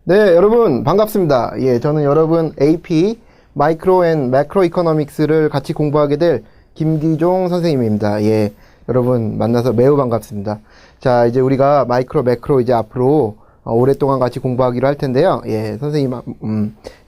네, 여러분 반갑습니다. 예, 저는 여러분 AP 마이크로 앤 매크로 이코노믹스를 같이 공부하게 될 김기종 선생님입니다. 예, 여러분 만나서 매우 반갑습니다. 자, 이제 우리가 마이크로 매크로 이제 앞으로 오랫동안 같이 공부하기로 할 텐데요. 예, 선생님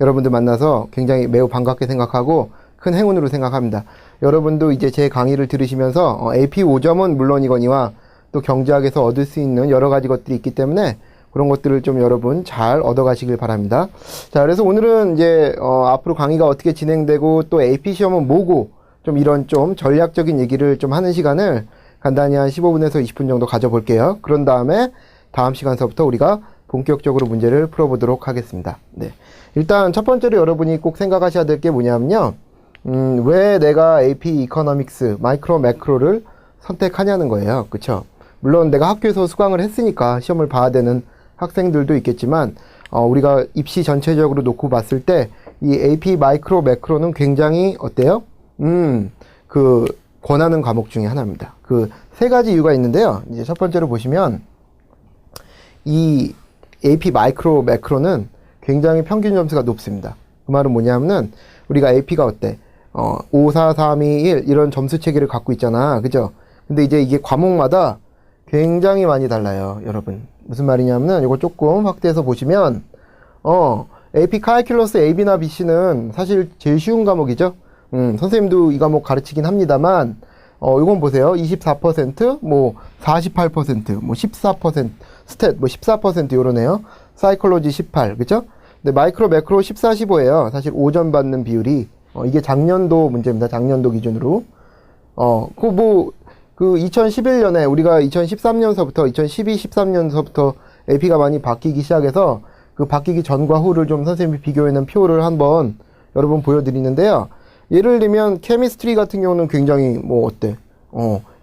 여러분들 만나서 굉장히 매우 반갑게 생각하고 큰 행운으로 생각합니다. 여러분도 이제 제 강의를 들으시면서 AP 5점은 물론이거니와 또 경제학에서 얻을 수 있는 여러 가지 것들이 있기 때문에 그런 것들을 좀 여러분 잘 얻어가시길 바랍니다. 자, 그래서 오늘은 이제 앞으로 강의가 어떻게 진행되고 또 AP 시험은 뭐고 좀 이런 좀 전략적인 얘기를 좀 하는 시간을 간단히 한 15분에서 20분 정도 가져볼게요. 그런 다음에 다음 시간서부터 우리가 본격적으로 문제를 풀어보도록 하겠습니다. 네. 일단 첫 번째로 여러분이 꼭 생각하셔야 될 게 뭐냐면요. 왜 내가 AP 이코노믹스 마이크로 매크로를 선택하냐는 거예요. 그쵸? 물론 내가 학교에서 수강을 했으니까 시험을 봐야 되는 학생들도 있겠지만 우리가 입시 전체적으로 놓고 봤을 때 이 AP 마이크로 매크로는 굉장히 어때요? 그 권하는 과목 중에 하나입니다. 그 세 가지 이유가 있는데요. 이제 첫 번째로 보시면 이 AP 마이크로 매크로는 굉장히 평균 점수가 높습니다. 그 말은 뭐냐면은 우리가 AP가 어때? 5, 4, 3, 2, 1 이런 점수 체계를 갖고 있잖아. 그죠? 근데 이제 이게 과목마다 굉장히 많이 달라요, 여러분. 무슨 말이냐면은 이거 조금 확대해서 보시면 AP 칼큘러스 AB나 BC는 사실 제일 쉬운 과목이죠. 선생님도 이 과목 가르치긴 합니다만 이건 보세요. 24%, 뭐 48%, 뭐 14%, 스탯 뭐 14% 요러네요. 사이콜로지 18, 그죠? 근데 마이크로 매크로 14, 15예요. 사실 5점 받는 비율이 이게 작년도 문제입니다. 작년도 기준으로. 그 2011년에 우리가 2013년서부터 2012, 13년서부터 AP가 많이 바뀌기 시작해서 그 바뀌기 전과 후를 좀 선생님이 비교해낸 표를 한번 여러분 보여드리는데요. 예를 들면 케미스트리 같은 경우는 굉장히 뭐 어때?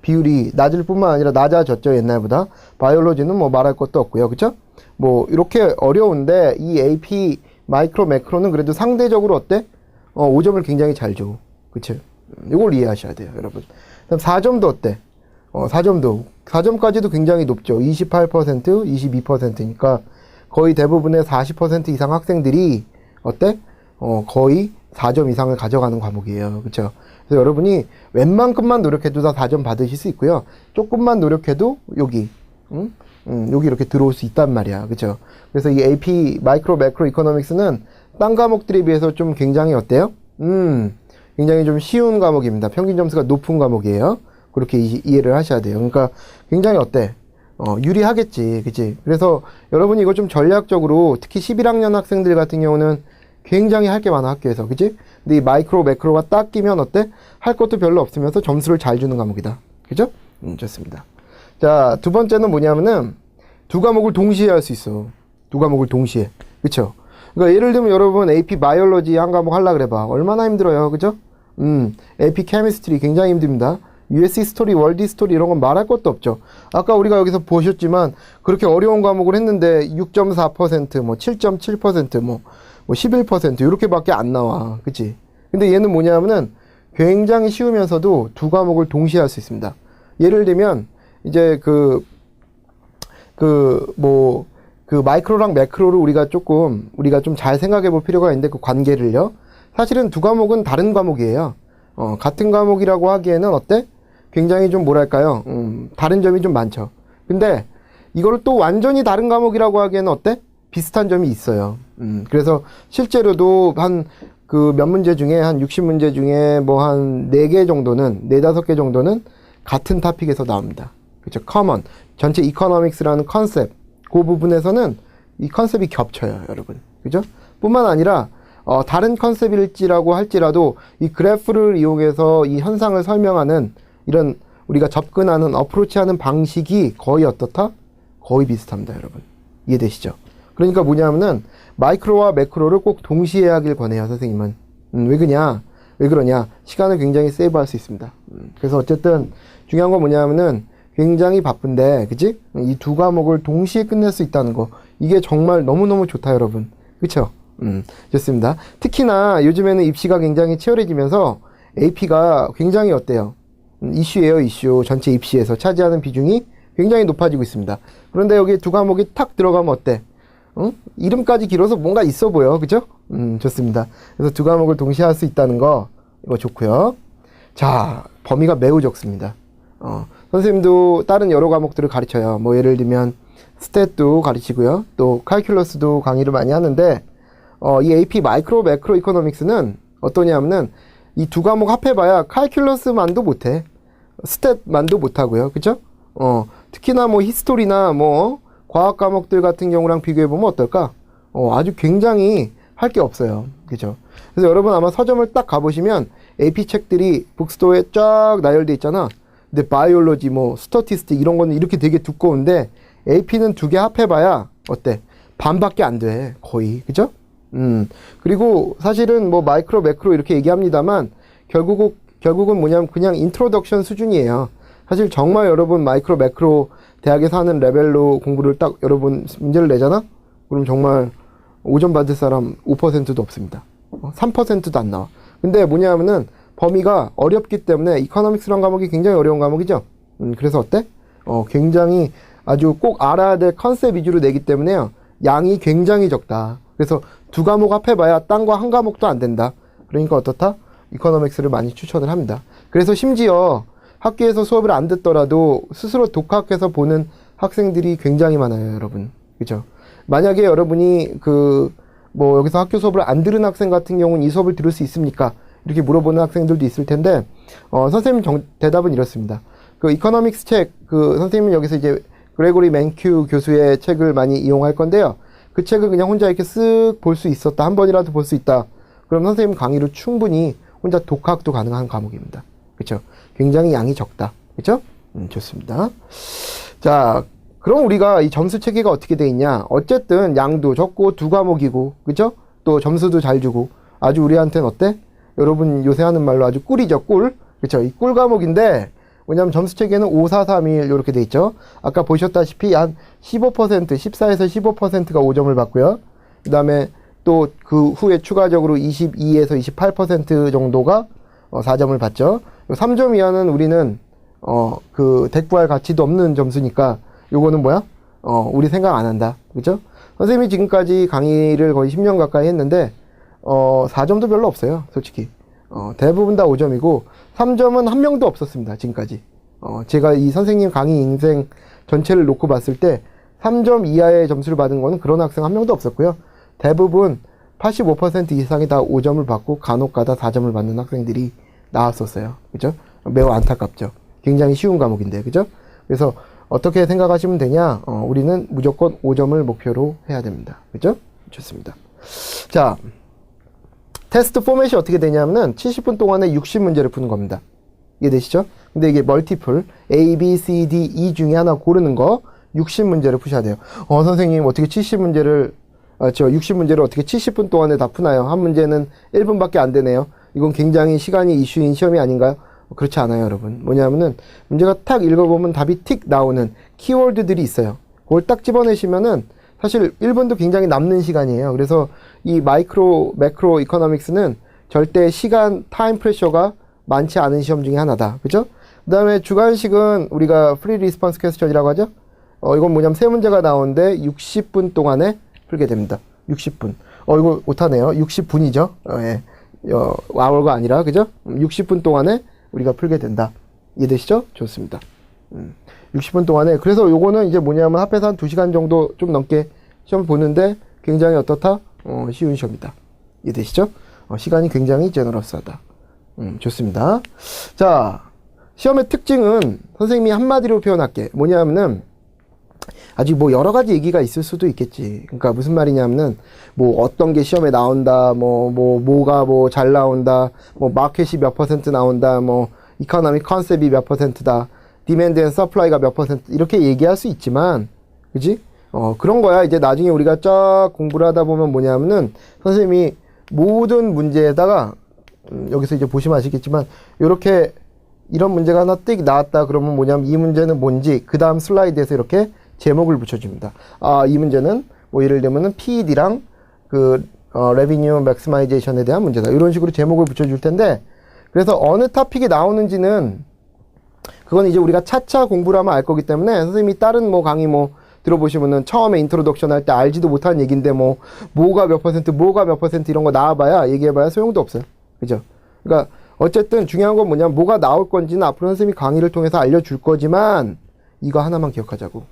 비율이 낮을 뿐만 아니라 낮아졌죠, 옛날보다. 바이올로지는 뭐 말할 것도 없고요. 그쵸? 뭐 이렇게 어려운데 이 AP 마이크로 매크로는 그래도 상대적으로 어때? 5점을 굉장히 잘 줘. 그쵸? 이걸 이해하셔야 돼요, 여러분. 그다음 4점도 어때? 4점까지도 굉장히 높죠. 28%, 22%니까 거의 대부분의 40% 이상 학생들이 어때? 거의 4점 이상을 가져가는 과목이에요. 그쵸? 그래서 여러분이 웬만큼만 노력해도 다 4점 받으실 수 있고요. 조금만 노력해도 여기, 여기 이렇게 들어올 수 있단 말이야. 그쵸? 그래서 이 AP 마이크로 매크로 이코노믹스는 딴 과목들에 비해서 좀 굉장히 어때요? 굉장히 좀 쉬운 과목입니다. 평균 점수가 높은 과목이에요. 그렇게 이해를 하셔야 돼요. 그러니까 굉장히 어때? 유리하겠지. 그치? 그래서 여러분이 이거 좀 전략적으로 특히 11학년 학생들 같은 경우는 굉장히 할 게 많아, 학교에서. 그치? 근데 이 마이크로 매크로가 딱 끼면 어때? 할 것도 별로 없으면서 점수를 잘 주는 과목이다. 그죠? 좋습니다. 자, 두 번째는 뭐냐면은 두 과목을 동시에 할 수 있어. 두 과목을 동시에. 그쵸? 그러니까 예를 들면 여러분 AP 바이올로지 한 과목 하려고 그래봐. 얼마나 힘들어요. 그죠? AP 케미스트리 굉장히 힘듭니다. US 히스토리, 월드 히스토리 이런 건 말할 것도 없죠. 아까 우리가 여기서 보셨지만 그렇게 어려운 과목을 했는데 6.4%, 뭐 7.7%, 뭐 11% 이렇게밖에 안 나와. 그치? 근데 얘는 뭐냐면은 굉장히 쉬우면서도 두 과목을 동시에 할 수 있습니다. 예를 들면 이제 그 마이크로랑 매크로를 우리가 좀 잘 생각해 볼 필요가 있는데 그 관계를요. 사실은 두 과목은 다른 과목이에요. 같은 과목이라고 하기에는 어때? 굉장히 좀 뭐랄까요? 다른 점이 좀 많죠. 근데 이거를 또 완전히 다른 과목이라고 하기에는 어때? 비슷한 점이 있어요. 그래서 실제로도 한 그 몇 문제 중에 한 60문제 중에 뭐 한 4개 정도는, 4, 5개 정도는 같은 토픽에서 나옵니다. 그렇죠? 커먼. 전체 이코노믹스라는 컨셉. 그 부분에서는 이 컨셉이 겹쳐요, 여러분. 그죠? 뿐만 아니라 다른 컨셉일지라고 할지라도 이 그래프를 이용해서 이 현상을 설명하는 이런 우리가 접근하는 어프로치하는 방식이 거의 어떻다? 거의 비슷합니다, 여러분. 이해되시죠? 그러니까 뭐냐면은 마이크로와 매크로를 꼭 동시에 하길 권해요, 선생님은. 왜 그러냐? 시간을 굉장히 세이브할 수 있습니다. 그래서 어쨌든 중요한 건 뭐냐면은 굉장히 바쁜데, 그치? 이 두 과목을 동시에 끝낼 수 있다는 거. 이게 정말 너무너무 좋다, 여러분. 그쵸? 좋습니다. 특히나 요즘에는 입시가 굉장히 치열해지면서 AP가 굉장히 어때요? 이슈예요, 이슈. 전체 입시에서 차지하는 비중이 굉장히 높아지고 있습니다. 그런데 여기 두 과목이 탁 들어가면 어때? 이름까지 길어서 뭔가 있어 보여. 그죠? 좋습니다. 그래서 두 과목을 동시에 할 수 있다는 거, 이거 좋고요. 자, 범위가 매우 적습니다. 선생님도 다른 여러 과목들을 가르쳐요. 뭐 예를 들면 스탯도 가르치고요. 또 칼큘러스도 강의를 많이 하는데 이 AP 마이크로 매크로 이코노믹스는 어떠냐면은 이 두 과목 합해봐야 칼큘러스만도 못해. 스탯만도 못하고요. 그죠? 특히나 뭐 히스토리나 뭐 과학 과목들 같은 경우랑 비교해보면 어떨까? 아주 굉장히 할 게 없어요. 그죠? 그래서 여러분 아마 서점을 딱 가보시면 AP 책들이 북스토어에 쫙 나열돼 있잖아. 근데 바이올로지, 뭐 스터티스틱 이런 거는 이렇게 되게 두꺼운데 AP는 두 개 합해봐야 어때? 반밖에 안 돼. 거의. 그죠? 그리고 사실은 뭐 마이크로 매크로 이렇게 얘기합니다만 결국은 뭐냐면 그냥 인트로덕션 수준이에요. 사실 정말 여러분 마이크로 매크로 대학에서 하는 레벨로 공부를 딱 여러분 문제를 내잖아? 그럼 정말 5점 받을 사람 5%도 없습니다. 3%도 안 나와. 근데 뭐냐면은 범위가 어렵기 때문에 이코노믹스라는 과목이 굉장히 어려운 과목이죠. 그래서 어때? 굉장히 아주 꼭 알아야 될 컨셉 위주로 내기 때문에요. 양이 굉장히 적다. 그래서 두 과목 합해봐야 딴 거 한 과목도 안 된다. 그러니까 어떻다? 이코노믹스를 많이 추천을 합니다. 그래서 심지어 학교에서 수업을 안 듣더라도 스스로 독학해서 보는 학생들이 굉장히 많아요, 여러분. 그죠? 만약에 여러분이 뭐 여기서 학교 수업을 안 들은 학생 같은 경우는 이 수업을 들을 수 있습니까? 이렇게 물어보는 학생들도 있을 텐데, 선생님 대답은 이렇습니다. 이코노믹스 책, 선생님은 여기서 이제 그레고리 맨큐 교수의 책을 많이 이용할 건데요. 그 책을 그냥 혼자 이렇게 쓱 볼 수 있었다. 한 번이라도 볼 수 있다. 그럼 선생님 강의로 충분히 혼자 독학도 가능한 과목입니다. 그쵸? 굉장히 양이 적다. 그쵸? 좋습니다. 자, 그럼 우리가 이 점수 체계가 어떻게 돼 있냐? 어쨌든 양도 적고 두 과목이고, 그쵸? 또 점수도 잘 주고, 아주 우리한테는 어때? 여러분 요새 하는 말로 아주 꿀이죠, 꿀. 그쵸? 이 꿀 과목인데, 뭐냐면 점수 체계는 5, 4, 3, 1 이렇게 돼 있죠. 아까 보셨다시피 한 15%, 14에서 15%가 5점을 받고요. 그 다음에 또 그 후에 추가적으로 22에서 28% 정도가 4점을 받죠. 3점 이하는 우리는 대꾸할 가치도 없는 점수니까 요거는 뭐야? 우리 생각 안 한다. 그죠? 선생님이 지금까지 강의를 거의 10년 가까이 했는데 4점도 별로 없어요. 솔직히. 대부분 다 5점이고 3점은 한 명도 없었습니다. 지금까지. 제가 이 선생님 강의 인생 전체를 놓고 봤을 때 3점 이하의 점수를 받은 거는 그런 학생 한 명도 없었고요. 대부분 85% 이상이 다 5점을 받고 간혹가다 4점을 받는 학생들이 나왔었어요. 그죠? 매우 안타깝죠. 굉장히 쉬운 과목인데, 그죠? 그래서 어떻게 생각하시면 되냐? 우리는 무조건 5점을 목표로 해야 됩니다. 그죠? 좋습니다. 자, 테스트 포맷이 어떻게 되냐면은 70분 동안에 60문제를 푸는 겁니다. 이해되시죠? 근데 이게 멀티플 A, B, C, D, E 중에 하나 고르는 거 60문제를 푸셔야 돼요. 선생님 어떻게 70문제를 60문제를 어떻게 70분 동안에 다 푸나요? 한 문제는 1분밖에 안 되네요. 이건 굉장히 시간이 이슈인 시험이 아닌가요? 그렇지 않아요, 여러분. 뭐냐면은 문제가 탁 읽어보면 답이 틱 나오는 키워드들이 있어요. 그걸 딱 집어내시면은 사실 1분도 굉장히 남는 시간이에요. 그래서 이 마이크로, 매크로 이코노믹스는 절대 시간, 타임 프레셔가 많지 않은 시험 중에 하나다. 그죠? 그 다음에 주관식은 우리가 프리 리스폰스 퀘스천이라고 하죠? 이건 뭐냐면 세 문제가 나오는데 60분 동안에 풀게 됩니다. 60분. 이거 못하네요. 60분이죠? 예. hour가 아니라, 그죠? 60분 동안에 우리가 풀게 된다. 이해되시죠? 좋습니다. 60분 동안에. 그래서 요거는 이제 뭐냐면 합해서 한 2시간 정도 좀 넘게 시험 보는데 굉장히 어떻다? 쉬운 시험이다. 이해되시죠? 시간이 굉장히 제너러스하다. 좋습니다. 자, 시험의 특징은 선생님이 한마디로 표현할게. 뭐냐면은 아직 뭐 여러 가지 얘기가 있을 수도 있겠지. 그러니까 무슨 말이냐면은 뭐 어떤 게 시험에 나온다, 뭐가 뭐 잘 나온다, 뭐 마켓이 몇 퍼센트 나온다, 뭐 이코노믹 컨셉이 몇 퍼센트다, 디맨드 앤 서플라이가 몇 퍼센트 이렇게 얘기할 수 있지만, 그지? 그런 거야. 이제 나중에 우리가 쫙 공부를 하다 보면 뭐냐면은 선생님이 모든 문제에다가 여기서 이제 보시면 아시겠지만 요렇게 이런 문제가 하나 띡 나왔다 그러면 뭐냐면 이 문제는 뭔지 그 다음 슬라이드에서 이렇게 제목을 붙여줍니다. 이 문제는 뭐 예를 들면은 PED랑 revenue maximization에 대한 문제다. 이런 식으로 제목을 붙여줄 텐데, 그래서 어느 토픽이 나오는지는 그건 이제 우리가 차차 공부를 하면 알 거기 때문에 선생님이 다른 뭐 강의 뭐 들어보시면은 처음에 인트로덕션 할 때 알지도 못한 얘기인데 뭐가 몇 퍼센트, 뭐가 몇 퍼센트 이런 거 나와봐야, 얘기해봐야 소용도 없어요. 그죠? 그러니까 어쨌든 중요한 건 뭐냐면 뭐가 나올 건지는 앞으로 선생님이 강의를 통해서 알려줄 거지만 이거 하나만 기억하자고.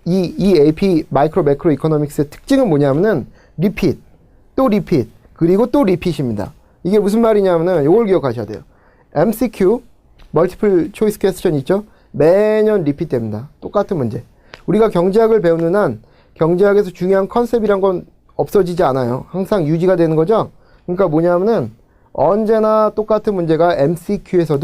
이 AP 마이크로 매크로 이코노믹스의 특징은 뭐냐면은 리핏, 또 리핏, 그리고 또 리핏입니다. 이게 무슨 말이냐면은 요걸 기억하셔야 돼요. MCQ, 멀티플 초이스 퀘스천 있죠? 매년 리핏됩니다. 똑같은 문제. 우리가 경제학을 배우는 한 경제학에서 중요한 컨셉이란 건 없어지지 않아요. 항상 유지가 되는 거죠? 그러니까 뭐냐면은 언제나 똑같은 문제가 MCQ에서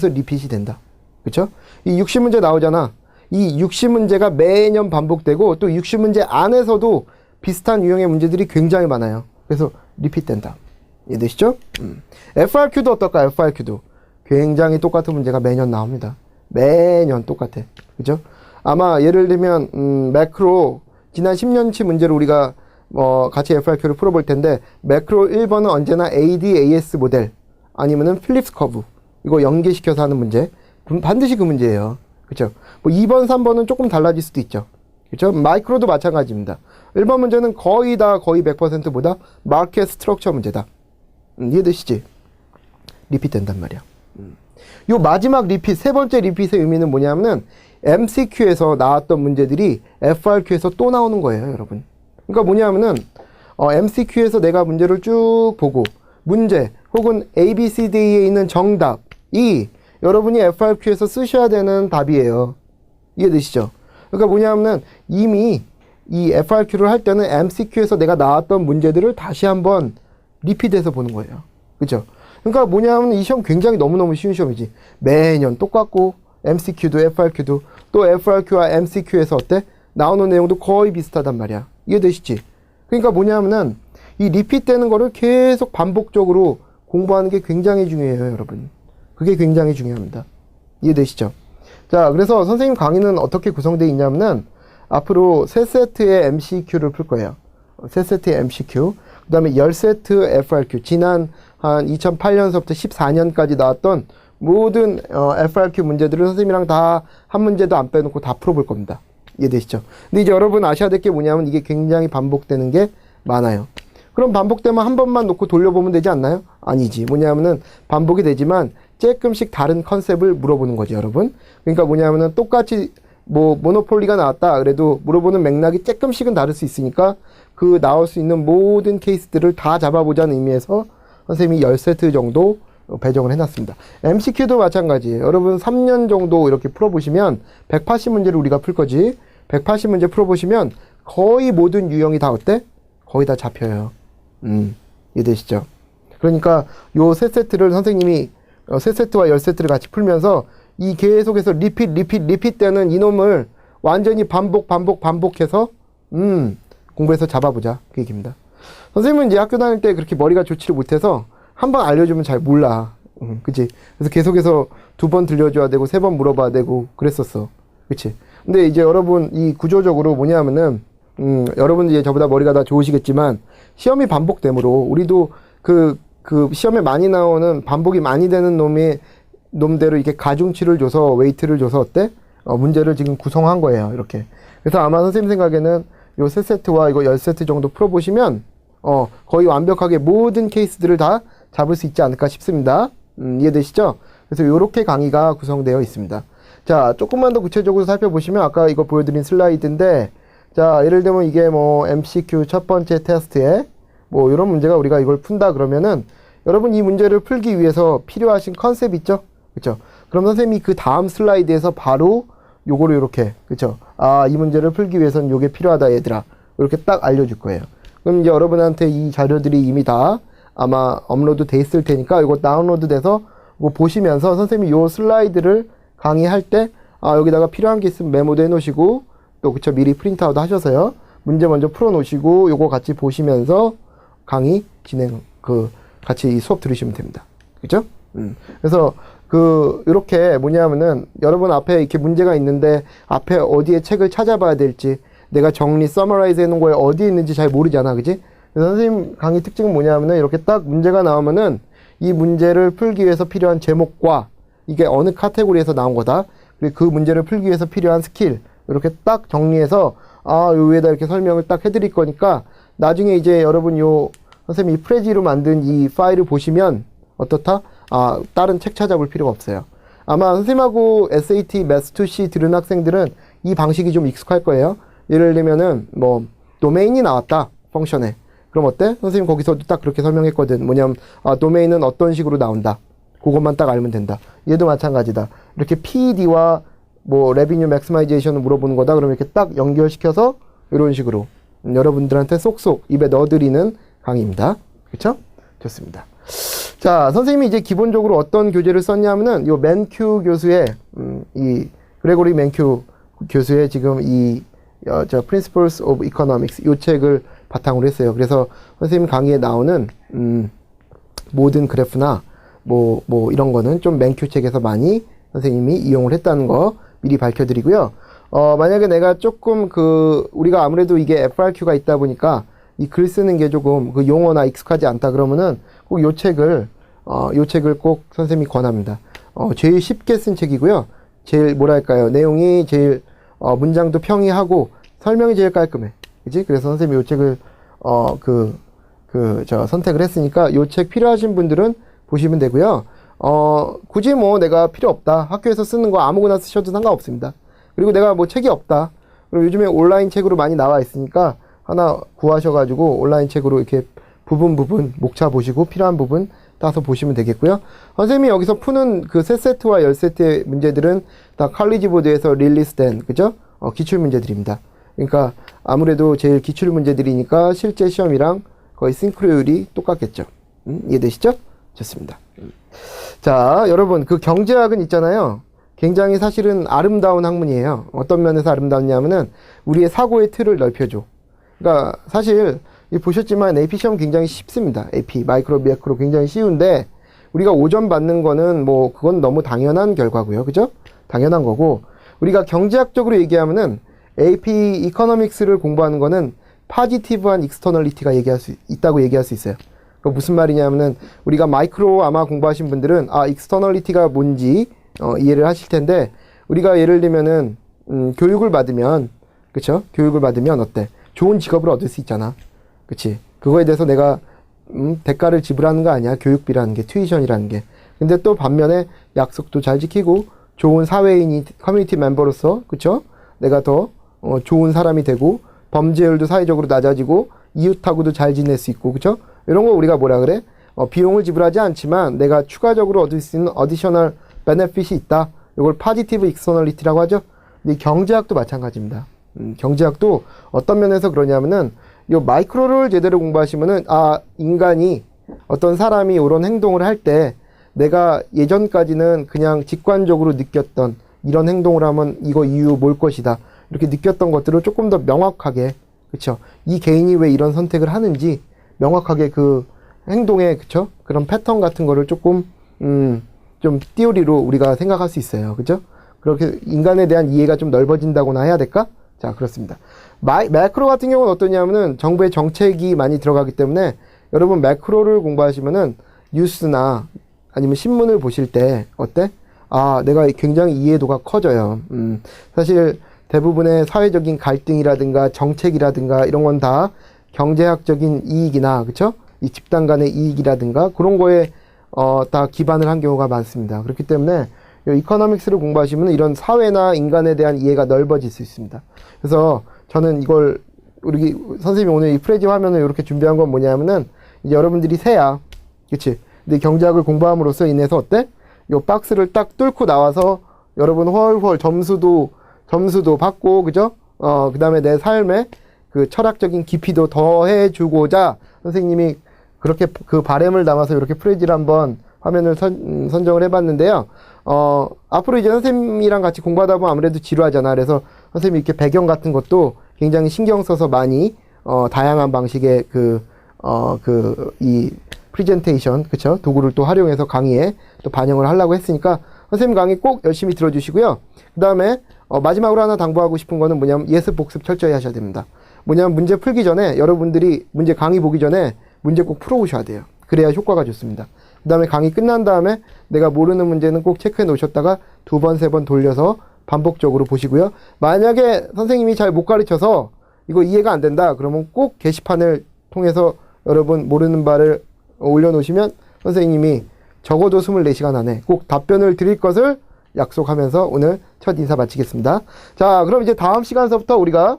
리핏이 된다. 그쵸? 이 60문제 나오잖아. 이 60문제가 매년 반복되고 또 60문제 안에서도 비슷한 유형의 문제들이 굉장히 많아요. 그래서 리핏된다. 이해되시죠? FRQ도 어떨까? FRQ도 굉장히 똑같은 문제가 매년 나옵니다. 매년 똑같아. 그죠? 아마 예를 들면 매크로 지난 10년치 문제를 우리가 같이 FRQ를 풀어볼 텐데 매크로 1번은 언제나 ADAS 모델 아니면은 필립스 커브 이거 연계시켜서 하는 문제 반드시 그 문제예요. 그쵸? 2번, 3번은 조금 달라질 수도 있죠. 그쵸? 마이크로도 마찬가지입니다. 1번 문제는 거의 100%보다 마켓 스트럭처 문제다. 이해되시지? 리핏 된단 말이야. 요 마지막 리핏, 세 번째 리핏의 의미는 뭐냐면은 MCQ에서 나왔던 문제들이 FRQ에서 또 나오는 거예요, 여러분. 그러니까 뭐냐면은 MCQ에서 내가 문제를 쭉 보고 문제 혹은 ABCD에 있는 정답이 여러분이 FRQ에서 쓰셔야 되는 답이에요. 이해되시죠? 그러니까 뭐냐면은 이미 이 FRQ를 할 때는 MCQ에서 내가 나왔던 문제들을 다시 한번 리핏해서 보는 거예요. 그죠? 그러니까 뭐냐면 이 시험 굉장히 너무너무 쉬운 시험이지. 매년 똑같고 MCQ도 FRQ도 또 FRQ와 MCQ에서 어때? 나오는 내용도 거의 비슷하단 말이야. 이해되시지? 그러니까 뭐냐면은 이 리핏되는 거를 계속 반복적으로 공부하는 게 굉장히 중요해요, 여러분. 그게 굉장히 중요합니다. 이해되시죠? 자, 그래서 선생님 강의는 어떻게 구성되어 있냐면은 앞으로 3세트의 MCQ를 풀 거예요. 3세트의 MCQ. 그 다음에 10세트 FRQ. 지난 한 2008년서부터 14년까지 나왔던 모든 FRQ 문제들을 선생님이랑 다 한 문제도 안 빼놓고 다 풀어볼 겁니다. 이해되시죠? 근데 이제 여러분 아셔야 될 게 뭐냐면 이게 굉장히 반복되는 게 많아요. 그럼 반복되면 한 번만 놓고 돌려보면 되지 않나요? 아니지. 뭐냐면은 반복이 되지만 조금씩 다른 컨셉을 물어보는 거죠, 여러분. 그러니까 뭐냐면은 똑같이 모노폴리가 나왔다 그래도 물어보는 맥락이 조금씩은 다를 수 있으니까 그 나올 수 있는 모든 케이스들을 다 잡아보자는 의미에서 선생님이 10세트 정도 배정을 해놨습니다. MCQ도 마찬가지예요. 여러분 3년 정도 이렇게 풀어보시면 180문제를 우리가 풀 거지. 180문제 풀어보시면 거의 모든 유형이 다 어때? 거의 다 잡혀요. 이해되시죠? 그러니까 요 3세트를 선생님이 3세트와 10세트를 같이 풀면서 이 계속해서 리핏 되는 이놈을 완전히 반복해서 공부해서 잡아보자. 그 얘기입니다. 선생님은 이제 학교 다닐 때 그렇게 머리가 좋지를 못해서 한번 알려주면 잘 몰라. 그치? 그래서 계속해서 2번 들려줘야 되고 3번 물어봐야 되고 그랬었어. 그치? 근데 이제 여러분 이 구조적으로 뭐냐면은 여러분 이제 저보다 머리가 다 좋으시겠지만 시험이 반복되므로 우리도 그 시험에 많이 나오는 반복이 많이 되는 놈대로 이렇게 가중치를 줘서 웨이트를 줘서 어때? 문제를 지금 구성한 거예요. 이렇게. 그래서 아마 선생님 생각에는 요 3세트와 이거 10세트 정도 풀어보시면 거의 완벽하게 모든 케이스들을 다 잡을 수 있지 않을까 싶습니다. 이해되시죠? 그래서 요렇게 강의가 구성되어 있습니다. 자, 조금만 더 구체적으로 살펴보시면 아까 이거 보여드린 슬라이드인데 자, 예를 들면 이게 MCQ 첫 번째 테스트에 이런 문제가 우리가 이걸 푼다 그러면은 여러분 이 문제를 풀기 위해서 필요하신 컨셉 있죠? 그쵸? 그럼 선생님이 그 다음 슬라이드에서 바로 요거를 이렇게, 그쵸? 이 문제를 풀기 위해서는 요게 필요하다, 얘들아. 이렇게 딱 알려줄 거예요. 그럼 이제 여러분한테 이 자료들이 이미 다 아마 업로드 돼 있을 테니까 이거 다운로드 돼서 이거 보시면서 선생님이 요 슬라이드를 강의할 때, 여기다가 필요한 게 있으면 메모도 해 놓으시고, 또, 그쵸? 미리 프린트아웃 하셔서요. 문제 먼저 풀어 놓으시고, 요거 같이 보시면서 강의 같이 이 수업 들으시면 됩니다. 그죠? 그래서 이렇게 뭐냐면은 여러분 앞에 이렇게 문제가 있는데 앞에 어디에 책을 찾아봐야 될지 내가 서머라이즈 해놓은 거에 어디에 있는지 잘 모르잖아. 그지? 그래서 선생님 강의 특징은 뭐냐면은 이렇게 딱 문제가 나오면은 이 문제를 풀기 위해서 필요한 제목과 이게 어느 카테고리에서 나온 거다. 그리고 그 문제를 풀기 위해서 필요한 스킬, 이렇게 딱 정리해서 요 위에다 이렇게 설명을 딱 해드릴 거니까 나중에 이제 여러분 요 선생님이 프레지로 만든 이 파일을 보시면 어떻다? 다른 책 찾아볼 필요가 없어요. 아마 선생님하고 SAT, Math2C 들은 학생들은 이 방식이 좀 익숙할 거예요. 예를 들면은 뭐 도메인이 나왔다 펑션에. 그럼 어때? 선생님 거기서도 딱 그렇게 설명했거든. 뭐냐면 도메인은 어떤 식으로 나온다. 그것만 딱 알면 된다. 얘도 마찬가지다. 이렇게 PED와 뭐 레비뉴 맥시마이제이션을 물어보는 거다. 그러면 이렇게 딱 연결시켜서 이런 식으로 여러분들한테 쏙쏙 입에 넣어드리는 강의입니다. 그렇죠? 좋습니다. 자, 선생님이 이제 기본적으로 어떤 교재를 썼냐면은 요 맨큐 교수의 이 그레고리 맨큐 교수의 지금 저 Principles of Economics 요 책을 바탕으로 했어요. 그래서 선생님 강의에 나오는 모든 그래프나 뭐 이런 거는 좀 맨큐 책에서 많이 선생님이 이용을 했다는 거 미리 밝혀드리고요. 만약에 내가 조금 우리가 아무래도 이게 FRQ가 있다 보니까 이 글 쓰는 게 조금 그 용어나 익숙하지 않다 그러면은 꼭 요 책을 꼭 선생님이 권합니다. 제일 쉽게 쓴 책이고요. 제일 뭐랄까요. 내용이 제일 문장도 평이하고 설명이 제일 깔끔해. 그치? 그래서 선생님이 요 책을 선택을 했으니까 요 책 필요하신 분들은 보시면 되고요. 굳이 뭐 내가 필요 없다. 학교에서 쓰는 거 아무거나 쓰셔도 상관없습니다. 그리고 내가 뭐 책이 없다. 그리고 요즘에 온라인 책으로 많이 나와 있으니까 하나 구하셔가지고 온라인 책으로 이렇게 부분 목차 보시고 필요한 부분 따서 보시면 되겠고요. 선생님이 여기서 푸는 그 세 세트와 10세트의 문제들은 다 칼리지 보드에서 릴리스된, 그죠? 기출 문제들입니다. 그러니까 아무래도 제일 기출 문제들이니까 실제 시험이랑 거의 싱크로율이 똑같겠죠. 이해되시죠? 좋습니다. 자, 여러분, 그 경제학은 있잖아요. 굉장히 사실은 아름다운 학문이에요. 어떤 면에서 아름답냐면은 우리의 사고의 틀을 넓혀줘. 그러니까 사실 보셨지만 AP 시험 굉장히 쉽습니다. AP, 마이크로, 매크로 굉장히 쉬운데 우리가 5점 받는 거는 뭐 그건 너무 당연한 결과고요. 그죠? 당연한 거고 우리가 경제학적으로 얘기하면은 AP 이코노믹스를 공부하는 거는 파지티브한 익스터널리티가 있다고 얘기할 수 있어요. 그 무슨 말이냐면은 우리가 마이크로 아마 공부하신 분들은 익스터널리티가 뭔지 이해를 하실 텐데 우리가 예를 들면은 교육을 받으면 그쵸? 교육을 받으면 어때? 좋은 직업을 얻을 수 있잖아. 그치? 그거에 대해서 내가 대가를 지불하는 거 아니야. 교육비라는 게, 튜이션이라는 게. 근데 또 반면에 약속도 잘 지키고 좋은 사회인이 커뮤니티 멤버로서 그쵸? 내가 더 좋은 사람이 되고 범죄율도 사회적으로 낮아지고 이웃하고도 잘 지낼 수 있고 그쵸? 이런 거 우리가 뭐라 그래? 비용을 지불하지 않지만 내가 추가적으로 얻을 수 있는 어디셔널 베네핏이 있다. 이걸 파지티브 익스터널리티라고 하죠. 근데 경제학도 마찬가지입니다. 경제학도 어떤 면에서 그러냐면은 요 마이크로를 제대로 공부하시면은 인간이 어떤 사람이 이런 행동을 할 때 내가 예전까지는 그냥 직관적으로 느꼈던 이런 행동을 하면 이거 이유 뭘 것이다 이렇게 느꼈던 것들을 조금 더 명확하게 그쵸 이 개인이 왜 이런 선택을 하는지 명확하게 그 행동의 그쵸 그런 패턴 같은 거를 조금 좀 띠오리로 우리가 생각할 수 있어요. 그죠? 그렇게 인간에 대한 이해가 좀 넓어진다고나 해야 될까? 자, 그렇습니다. 매크로 같은 경우는 어떠냐면은 정부의 정책이 많이 들어가기 때문에 여러분 매크로를 공부하시면은 뉴스나 아니면 신문을 보실 때 어때? 내가 굉장히 이해도가 커져요. 사실 대부분의 사회적인 갈등이라든가 정책이라든가 이런 건 다 경제학적인 이익이나 그쵸? 이 집단 간의 이익이라든가 그런 거에 다 기반을 한 경우가 많습니다. 그렇기 때문에 이코노믹스를 공부하시면 이런 사회나 인간에 대한 이해가 넓어질 수 있습니다. 그래서 저는 이걸 우리 선생님이 오늘 이 프레지 화면을 이렇게 준비한 건 뭐냐면은 이제 여러분들이 새야, 그치? 근데 경제학을 공부함으로써 인해서 어때? 요 박스를 딱 뚫고 나와서 여러분 훨훨 점수도 받고 그죠? 그 다음에 내 삶에 그 철학적인 깊이도 더해주고자 선생님이 그렇게 그 바램을 담아서 이렇게 프레지를 한번 화면을 선정을 해봤는데요. 앞으로 이제 선생님이랑 같이 공부하다 보면 아무래도 지루하잖아. 그래서 선생님이 이렇게 배경 같은 것도 굉장히 신경 써서 많이, 다양한 방식의 이 프레젠테이션, 그쵸? 도구를 또 활용해서 강의에 또 반영을 하려고 했으니까 선생님 강의 꼭 열심히 들어주시고요. 그 다음에, 마지막으로 하나 당부하고 싶은 거는 뭐냐면 예습 복습 철저히 하셔야 됩니다. 뭐냐면 문제 풀기 전에 여러분들이 문제 강의 보기 전에 문제 꼭 풀어오셔야 돼요. 그래야 효과가 좋습니다. 그 다음에 강의 끝난 다음에 내가 모르는 문제는 꼭 체크해 놓으셨다가 2번, 3번 돌려서 반복적으로 보시고요. 만약에 선생님이 잘 못 가르쳐서 이거 이해가 안 된다 그러면 꼭 게시판을 통해서 여러분 모르는 바를 올려놓으시면 선생님이 적어도 24시간 안에 꼭 답변을 드릴 것을 약속하면서 오늘 첫 인사 마치겠습니다. 자, 그럼 이제 다음 시간서부터 우리가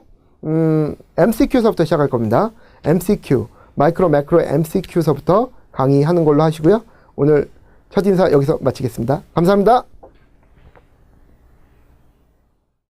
MCQ서부터 시작할 겁니다. MCQ, 마이크로 매크로 MCQ서부터 강의하는 걸로 하시고요. 오늘 첫 인사 여기서 마치겠습니다. 감사합니다.